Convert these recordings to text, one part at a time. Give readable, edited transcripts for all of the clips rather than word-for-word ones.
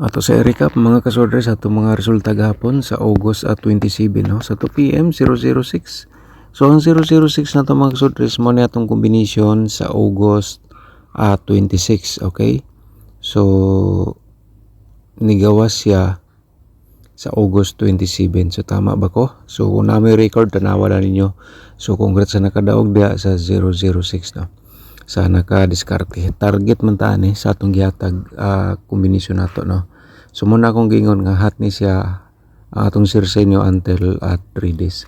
Ato sa recap mga kasorders ato mga resulta gahapon sa August 27 no sa 2 PM 006. So ang 006 na to mga kasorders mo ni atong combination sa August 26, okay? So nigawas siya sa August 27. So tama ba ko? So kung na may record tanawa na ninyo. So congrats sa nakadaog dia sa 006 no. Sa naka-diskarte. Target man ta ni sa atong gihatag kombinasyon nato no. So muna akong gingon nga hat ni siya ang atong share sa inyo until 3 days.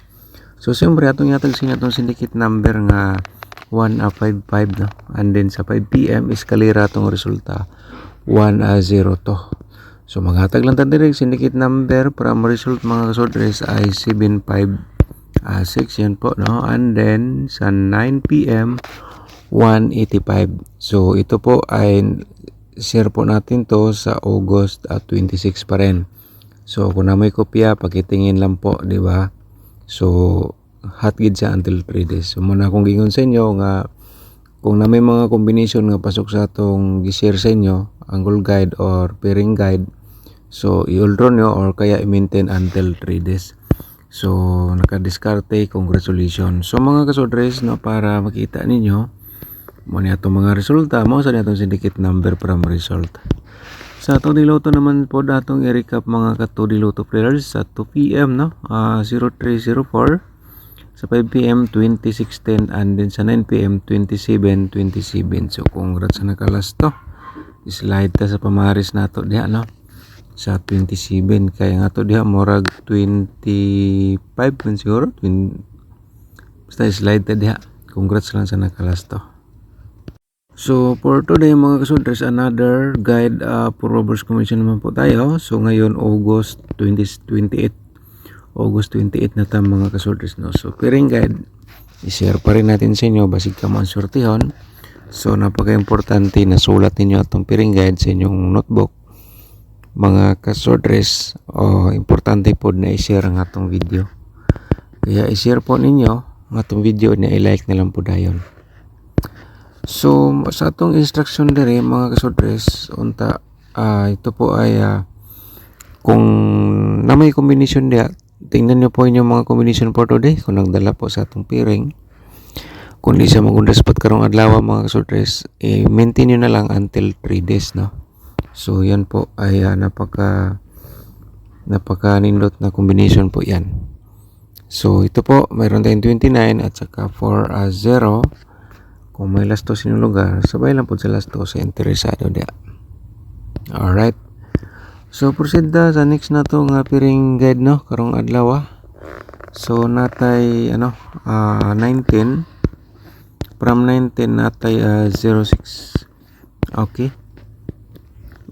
So siyempre atong gihatag sa inyo atong syndicate number nga 155 no. And then sa 5 PM is kalira atong resulta 102. So maghatag lang ta direct syndicate number para mo result mga kasordres ay 756 yan po no. And then sa 9 PM 185. So ito po ay share po natin to sa August 26 pa rin. So kung na may kopya pakitingin lang po, di ba? So hot gid siya until 3 days. So muna akong gingon sa inyo nga kung na may mga combination nga pasok sa atong gi-share sa inyo, angle guide or pairing guide, so i-draw nyo or kaya i-maintain until 3 days. So naka-discarte, congratulations. So mga kasodres no, para makita ninyo mo ni atong mga resulta mo sa atong syndicate number from result. Sa atong diloto naman po datong i-recap mga kato diloto players sa 2 PM no 0304, sa 5 PM 2610, and then sa 9 PM 2727. So congrats sa nakalas to. Slide ta sa pamaris nato diha no sa 27 kaya nga to diha morag 25 man siguro basta slide ta diha. Congrats lang sa nakalas to. So for today mga kasod, there's another guide for robbers commission naman po tayo. So ngayon August 28 na tayo mga kasodres no. So pairing guide i-share pa rin natin sa inyo basig ka man sortihon. So napaka-importante na sulat ninyo atong pairing guide sa inyong notebook mga kasodres. Importante po na i-share ang atong video. Kaya i-share po ninyo ang atong video na i-like na lang po dayon. So sa atong instruction dire mga kasodres unta ito po ay kung na may combination dia, tingnan nyo po inyong mga combination for today kung nagdala po sa atong pairing. Kung di siya magundas pat karong adlaw mga kasodres, maintain nyo na lang until 3 days no. So yan po ay napaka nindot na combination po yan. So ito po mayroon tayong 29 at saka 4-0. Kung may lastos inyong lugar, sabay lang po sa lastos sa interesado dia. Alright. So proceed sa next na to nga pairing guide no karong adlaw. So natay 19 from 19 natay 06. Okay.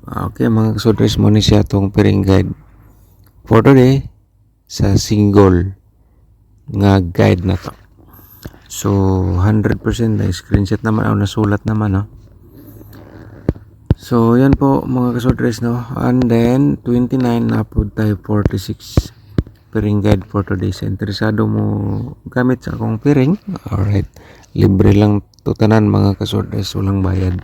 Okay mga kasodres mo ni siya tong pairing guide for today sa single nga guide na to. So 100% na screenshot naman o nasulat naman no. So yan po mga kasodres no. And then 29 na po tayo 46 pairing guide for today. Sa interesado mo gamit sa akong pairing, alright, libre lang tutanan mga kasodres, walang bayad.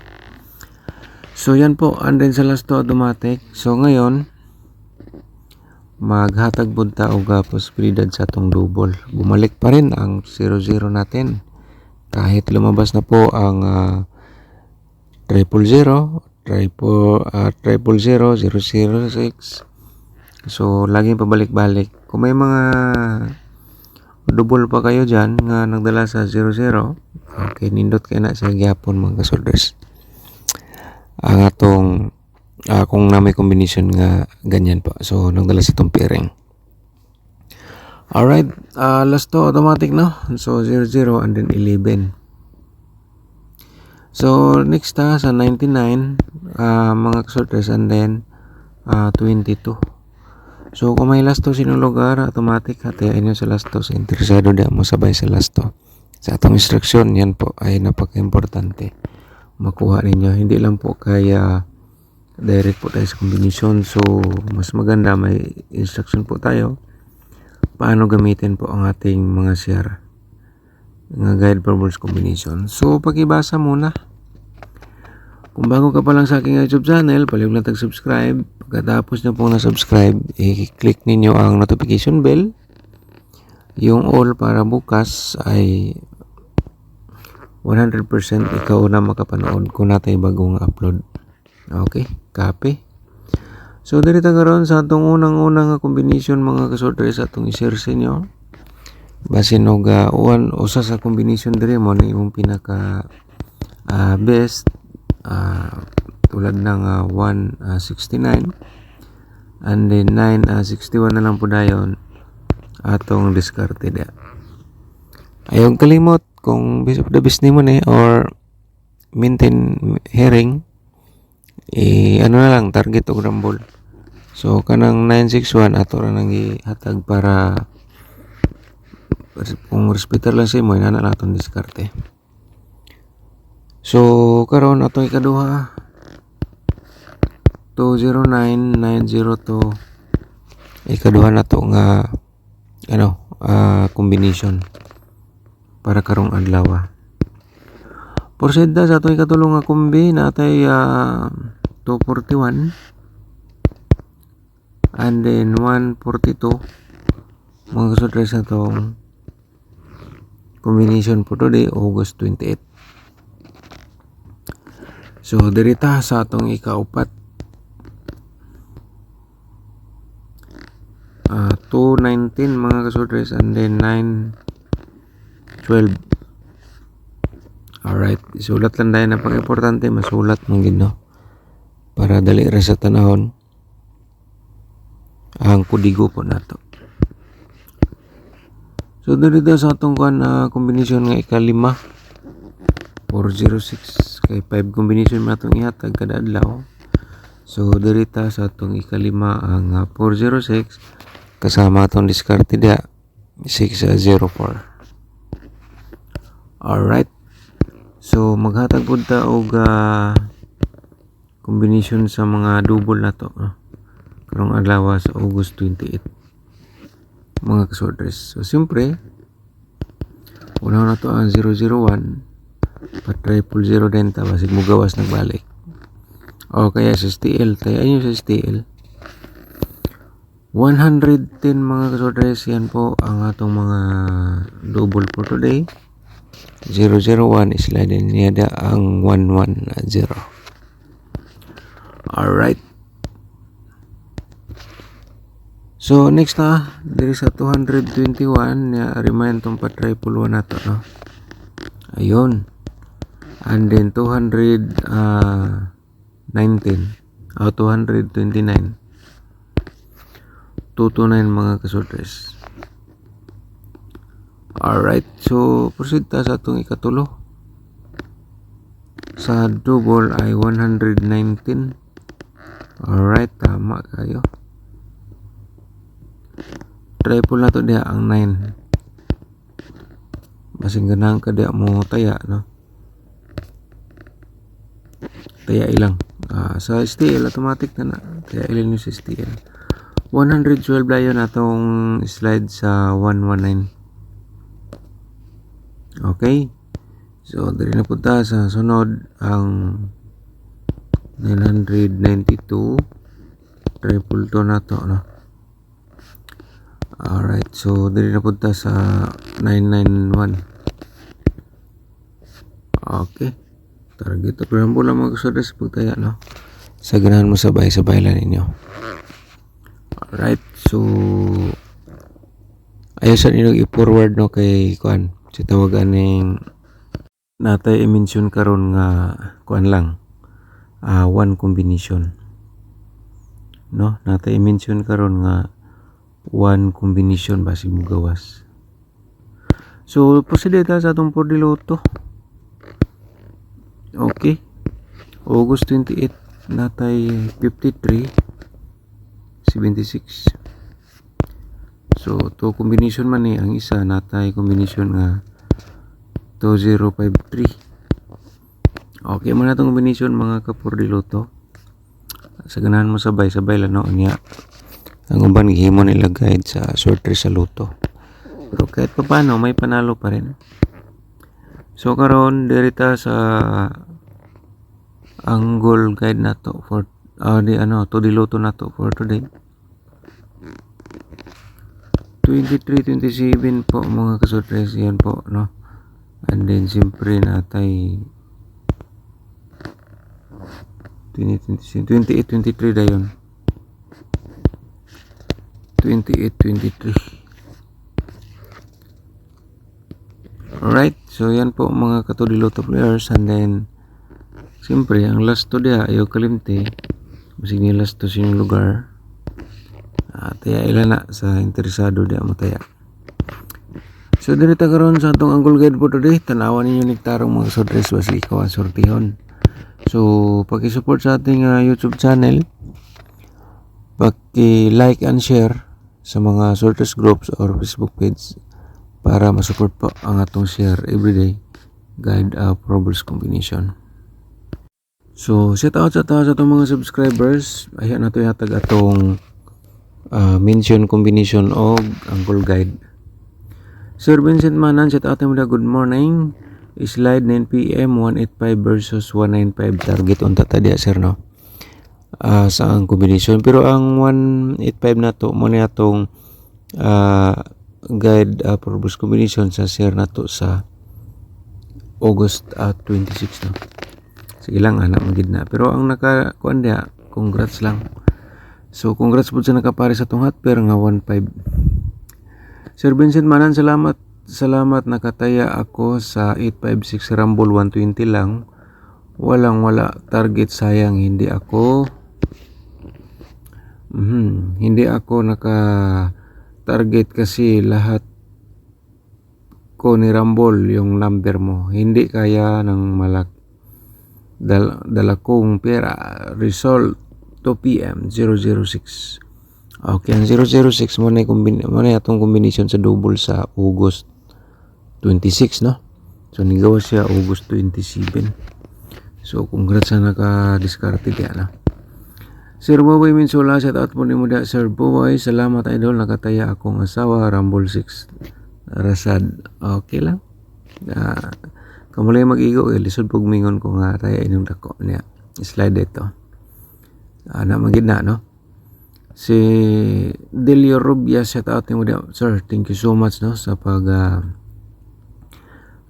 So yan po, and then sa last to automatic. So ngayon maghatag bunta og posibilidad sa atong double. Bumalik pa rin ang 0-0 natin. Kahit lumabas na po ang 000, 006. So laging pabalik-balik. Kung may mga double pa kayo dyan nga nagdala sa 0-0, okay, nindot kayo na sa gyapon mga kasodres. Ang atong kung na may combination nga ganyan po. So nagdala sa itong pairing. Alright, last to automatic no. So 0-0 and then 11. So next sa 99 mga kasodres, and then 22. So kung may last to sinong lugar, automatic hatiyain nyo sa last to. Sa interesado na mo sabay sa last to. Sa atong instruction yan po ay napaka-importante makuha ninyo. Hindi lang po kaya direct po tayo sa combination. So mas maganda may instruction po tayo paano gamitin po ang ating mga share nga guide for balls combination. So pakibasa muna Kung bago ka pa lang sa aking YouTube channel, palihog lang tag-subscribe. Pagkatapos na po na-subscribe, i-click ninyo ang notification bell. Yung all para bukas ay 100% ikaw na makapanood kung natay bagong upload. Okay, copy. So, dito karon sa atong unang-unang combination mga kasortre sa atong i-share sa inyo. Basin og usa sa combination dire mo ni imong pinaka best tulad ng 169 and then 961 na lang po dayon atong diskarte da. Ayaw kalimot kung best of the best nimo ni or maintain herring ano na lang target og rumble. So kanang 961 ato ra nang gihatag para kung respetar lang sa imo ina na atong diskarte. So karon atong ikaduha 209902 ikaduha na to nga combination para karong adlaw. Porseda sa atong ikatulong nga kombi natay 241 and then 142 mga kasortre sa atong combination for today August 28. So dirita sa atong ikaupat 219 mga kasortres and then 912. Alright, isulat lang dahil napaka-importante masulat mong gino para dali ra sa tanahon ang kudigo po nato. So dirita sa atong kombinasyon nga ikalima 406 kay 5 combination man atong ihatag kada adlaw. So dirita sa atong ikalima ang 406 kasama atong diskarte dia 604. Alright, so maghatag pud ta og combination sa mga double nato karong adlaw sa August 28 mga kasortres. So siyempre una na to ang 001 pa 000 din ta basig mo gawas nagbalik o kaya sa STL tayo ayun sa STL 110 mga kasortres. Yan po ang atong mga double for today. 001 slide niya da ang 110. Alright, so next there is a 221 na remind tong pa 111 nato ayun. And then 219 229 229 mga kasortres. Alright, so proceed ta sa atong ikatulo sa double ay 119. Alright, tama kayo. Triple na to diha ang 9 basing ganang ka diha mo taya taya ilang sa STL automatic na taya ilang yung sa STL 112 dayon atong slide sa 119. Okay, so dali na punta sa sunod ang 992 triple to na to Alright, so dali na punta sa 991. Okay, target of rambo lang mga kasortres pagtaya sa ganahan mo sabay-sabay lang ninyo. Alright, so ayaw sa ninyo i-forward kay kuan si tawagan ning natay i-mention karon nga kuan lang one combination natay i-mention karon nga one combination basig mo gawas. So proceed ta sa atong for diluto. Okay, August 28 natay 53 76. So to combination man ang isa natay combination nga 2053. Okay man natong combination mga kapur diluto. Sa ganahan mo sabay-sabay lang niya. Ang uban gihimo nila guide sa sorter sa luto. Pero kahit paano may panalo pa rin. So karon dirita sa angle guide na to for to diluto na to for today. 23-27 po mga kasotres, yan po, no? And then siyempre natay 28-23 dayon. 28-23. Alright, so yan po mga katudiloto players. And then siyempre ang last to dia ayo kalimte masig ni last to sining lugar. Taya ilan na sa interesado dia mo taya. So diri ta karon sa atong angle guide for today, tanawan ninyo niktarong mga kasotres basi ikaw ang sortihon. So paki-support sa ating YouTube channel, paki-like and share sa mga sorters groups or Facebook page para ma-support po ang atong share everyday guide Pro Balls combination. So shout out sa atong mga subscribers. Ayan na to yatag atong mention combination og angle guide. Sir Vincent Manan, shout out mo good morning. Slide 9 PM 185 versus 195 target unta ta dia sir, no? Sa ang combination, pero ang 185 na to mo ni atong guide Pro Balls combination sa share na to sa August 26, no? Sige lang anak magid na, pero ang nakakuan dia, congrats lang. So congrats po sa nakapare sa tong hot pair nga 1.5. Sir Vincent Manan, salamat nakataya ako sa 856 Rumble 120 lang. Wala target, sayang hindi ako naka target kasi lahat ko ni Rumble yung number mo. Hindi kaya ng dala kong pera. Result 2 PM 006. Okay, ang 006 mo na atong combination sa double sa August 26, no? So nigawa siya August 27. So congrats sa naka-discarte diya na. Sir Boboy Minsula, shout out po ni mo da Sir Boboy. Salamat idol, nakataya akong asawa Rumble 6 Rasad. Okay lang. Kamulay mag-igo lisod pug mingon ko nga taya inyong dako niya. Slide ito. Na magid na, no? Si Delio Rubia, shout out mo da sir. Thank you so much, no, sa pag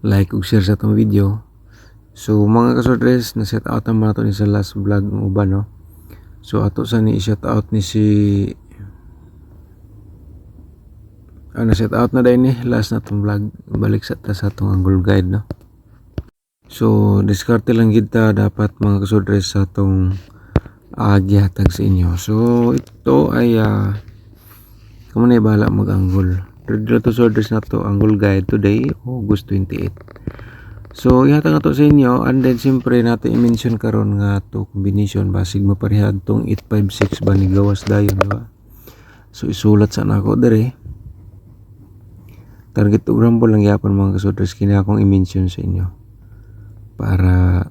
like ug share sa atong video. So mga kasotres, na shout out naman nato ni sa last vlog ng uban, no? So ato sa ni shout out ni si na shout out na dahil ni last na itong vlog. Balik sa atong angle guide, no? So diskarte lang kita dapat mga kasotres sa atong gihatag sa inyo. So ito ay kamo na bahala mag-angle. Regular to sorters na to angle guide today August 28. So ihatag na to sa inyo, and then siyempre natin i-mention karon nga to combination basig maparehag tong 856 ba ni gawas dayon, diba? So isulat sa nako dere. Target to Rumble lang yapon mga kasorters kini akong i-mention sa inyo para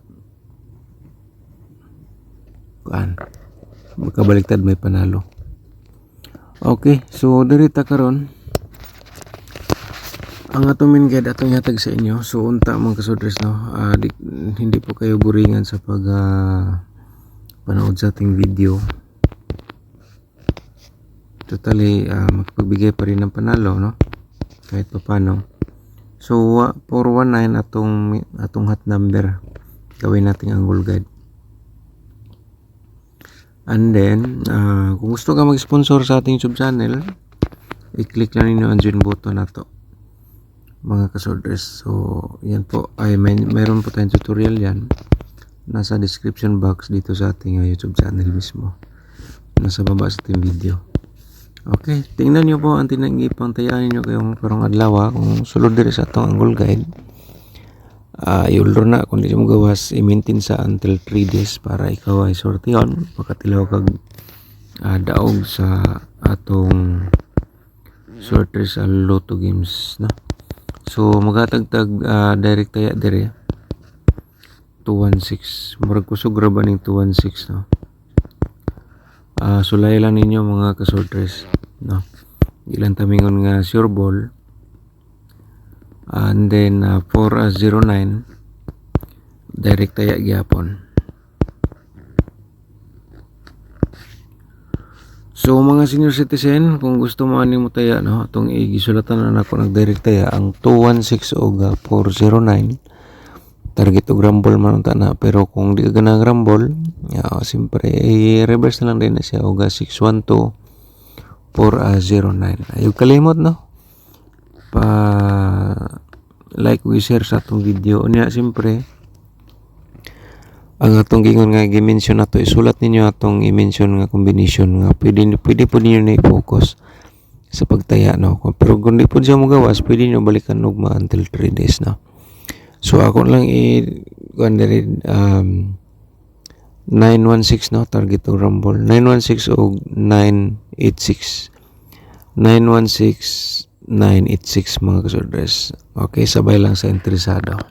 magkabaliktad may panalo. Okay, so dirita karon ang atong main guide atong hatag sa inyo. So unta mga kasotres, no, hindi po kayo buringan sa pag panood sa ating video. Totally magpagbigay pa rin ng panalo, no, kahit pa paano. So 419 atong hot number gawin nating angle guide. And then kung gusto ka mag-sponsor sa ating YouTube channel, i-click lang ninyo ang join button na to mga kasotres. So yan po ay mayroon po tayong tutorial yan nasa description box dito sa ating YouTube channel mismo, nasa baba sa ating video. Okay, tingnan nyo po ang tinangipang tayaan nyo kayong parang adlaw kung sulod diri sa atong angle guide. Iulro na kung di mo gawas i-maintain sa until 3 days para ikaw ay sortihon makatilaw kag daog sa atong sorters sa Lotto games, no? So magatagtag direct taya dire 216 murag kusog ra ba ning 216, no? Sulay lang ninyo mga kasorters, no? Ilan tamingon nga sure ball. And then 409 direct taya gyapon. So mga senior citizen, kung gusto mo ani mo taya no, atong igisulatan na nako nagdirect taya ang 216 og 409. Target og rumble man unta na, pero kung di ka ganang rumble, simpre i-reverse na lang din na siya og 612 409. Ayaw kalimot no. Pa like we share sa atong video niya simpre ang atong gingon nga gi-mention nato, isulat ninyo atong i-mention nga combination nga pwede po ninyo na i-focus sa pagtaya no. Pero kung di po siya mo gawas, pwede nyo balikan ugma until 3 days na. So ako lang kuan diri 916 no, target og rumble 916 og 986 916 986 mga kasudres. Okay, sabay lang sa interesado.